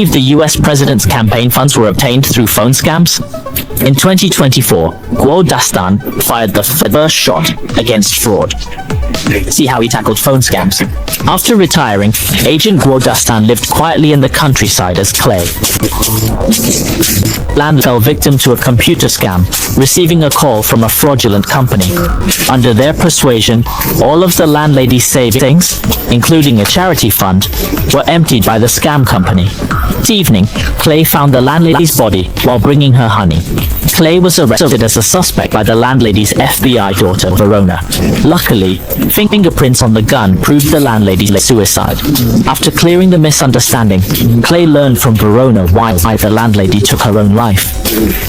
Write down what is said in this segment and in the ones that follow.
the US president's campaign funds were obtained through phone scams? In 2024, Guo Dastan fired the first shot against fraud. See how he tackled phone scams. After retiring, Agent Guo Dastan lived quietly in the countryside as Clay. Land fell victim to a computer scam, receiving a call from a fraudulent company. Under their persuasion, all of the landlady's savings, including a charity fund, were emptied by the scam company. This evening, Clay found the landlady's body while bringing her honey. Clay was arrested as a suspect by the landlady's FBI daughter, Verona. Luckily, fingerprints on the gun proved the landlady's suicide. After clearing the misunderstanding, Clay learned from Verona why the landlady took her own life.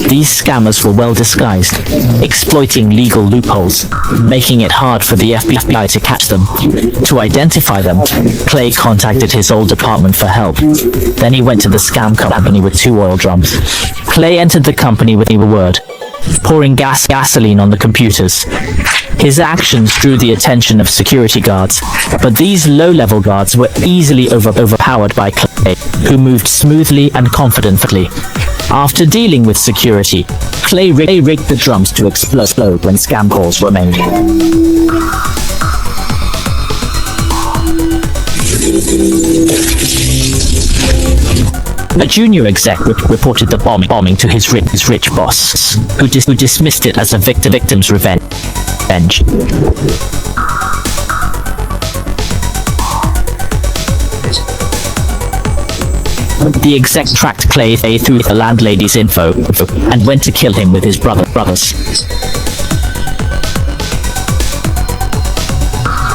These scammers were well disguised, exploiting legal loopholes, making it hard for the FBI to catch them. To identify them, Clay contacted his old department for help. Then he went to the scam company with 2 oil drums. Clay entered the company with a word, pouring gasoline on the computers. His actions drew the attention of security guards, but these low-level guards were easily overpowered by Clay, who moved smoothly and confidently. After dealing with security, Clay rigged the drums to explode when scam calls were made. A junior exec reported the bombing to his rich boss, who dismissed it as a victim's revenge. The exec tracked Clay through the landlady's info and went to kill him with his brothers.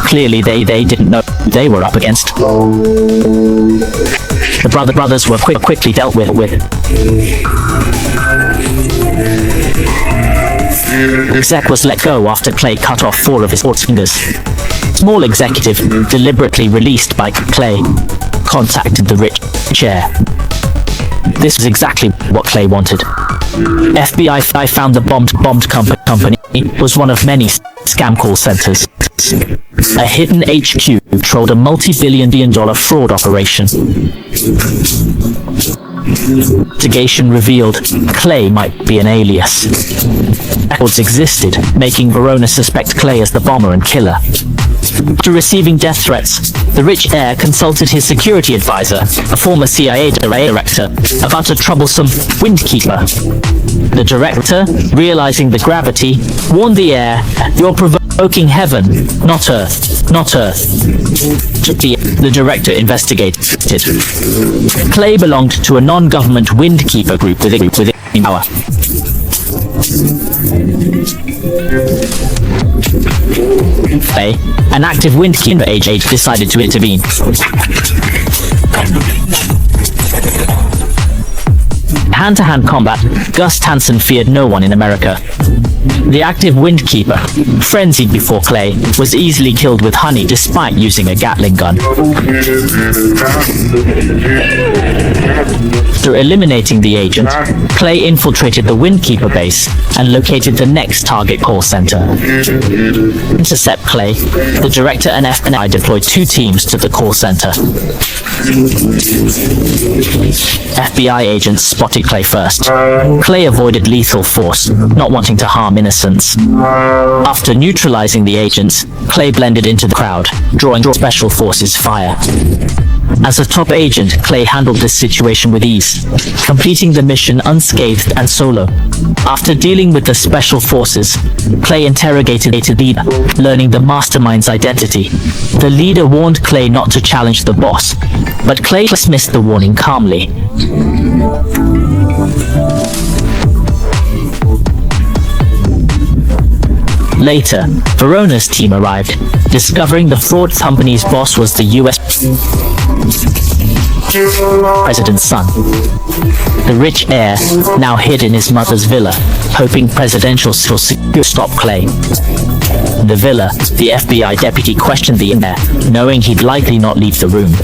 Clearly they didn't know who they were up against. The brothers were quickly dealt with. The exec was let go after Clay cut off 4 of his fingers. Small executive, deliberately released by Clay, contacted the rich heir. This was exactly what Clay wanted. FBI found the bombed company was one of many scam call centers. A hidden HQ controlled a multi-billion-dollar fraud operation. Investigation revealed Clay might be an alias. Records existed, making Verona suspect Clay as the bomber and killer. After receiving death threats, the rich heir consulted his security advisor, a former CIA director, about a troublesome Windkeeper. The director, realizing the gravity, warned the heir, "You're provoking heaven, not Earth, not Earth." The director investigated. Clay belonged to a non-government Windkeeper group within power. Clay, an active Windkeeper agent, decided to intervene. Hand-to-hand combat, Gus Hansen feared no one in America. The active Windkeeper, frenzied before Clay, was easily killed with honey despite using a Gatling gun. After eliminating the agent, Clay infiltrated the Windkeeper base and located the next target call center. To intercept Clay, the director and FBI deployed 2 teams to the call center. FBI agents spotted Clay first. Clay avoided lethal force, not wanting to harm innocents. After neutralizing the agents, Clay blended into the crowd, drawing special forces fire. As a top agent, Clay handled this situation with ease, completing the mission unscathed and solo. After dealing with the special forces, Clay interrogated the leader, learning the mastermind's identity. The leader warned Clay not to challenge the boss, but Clay dismissed the warning calmly. Later, Verona's team arrived, discovering the fraud company's boss was the US president's son. The rich heir now hid in his mother's villa, hoping presidential security stop Clay. In the villa, the FBI deputy questioned the heir, knowing he'd likely not leave the room.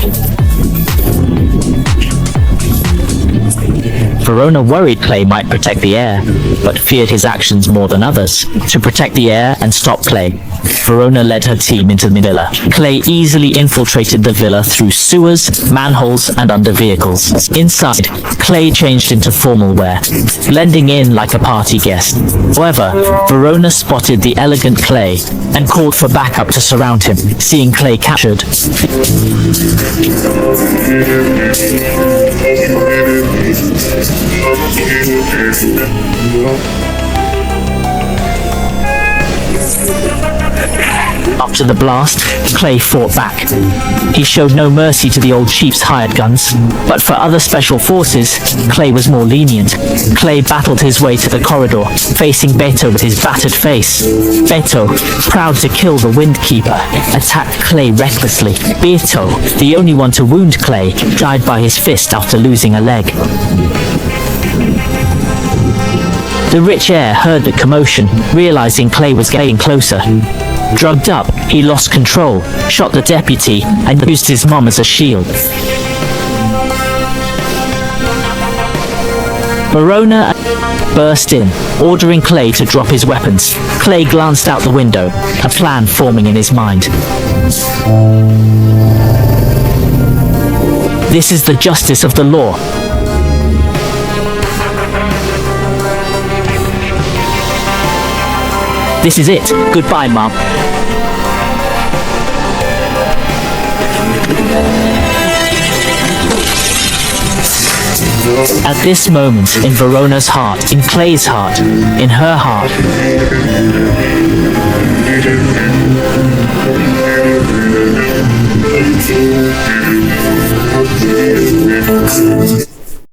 Verona worried Clay might protect the heir, but feared his actions more than others. To protect the heir and stop Clay, Verona led her team into the villa. Clay easily infiltrated the villa through sewers, manholes, and under vehicles. Inside, Clay changed into formal wear, blending in like a party guest. However, Verona spotted the elegant Clay and called for backup to surround him. Seeing Clay captured, after the blast, Clay fought back. He showed no mercy to the old chief's hired guns, but for other special forces, Clay was more lenient. Clay battled his way to the corridor, facing Beto with his battered face. Beto, proud to kill the Windkeeper, attacked Clay recklessly. Beto, the only one to wound Clay, died by his fist after losing a leg. The rich heir heard the commotion, realizing Clay was getting closer. Drugged up, he lost control, shot the deputy, and used his mom as a shield. Verona burst in, ordering Clay to drop his weapons. Clay glanced out the window, a plan forming in his mind. This is the justice of the law. This is it. Goodbye, Mom. At this moment, in Verona's heart, in Clay's heart, in her heart,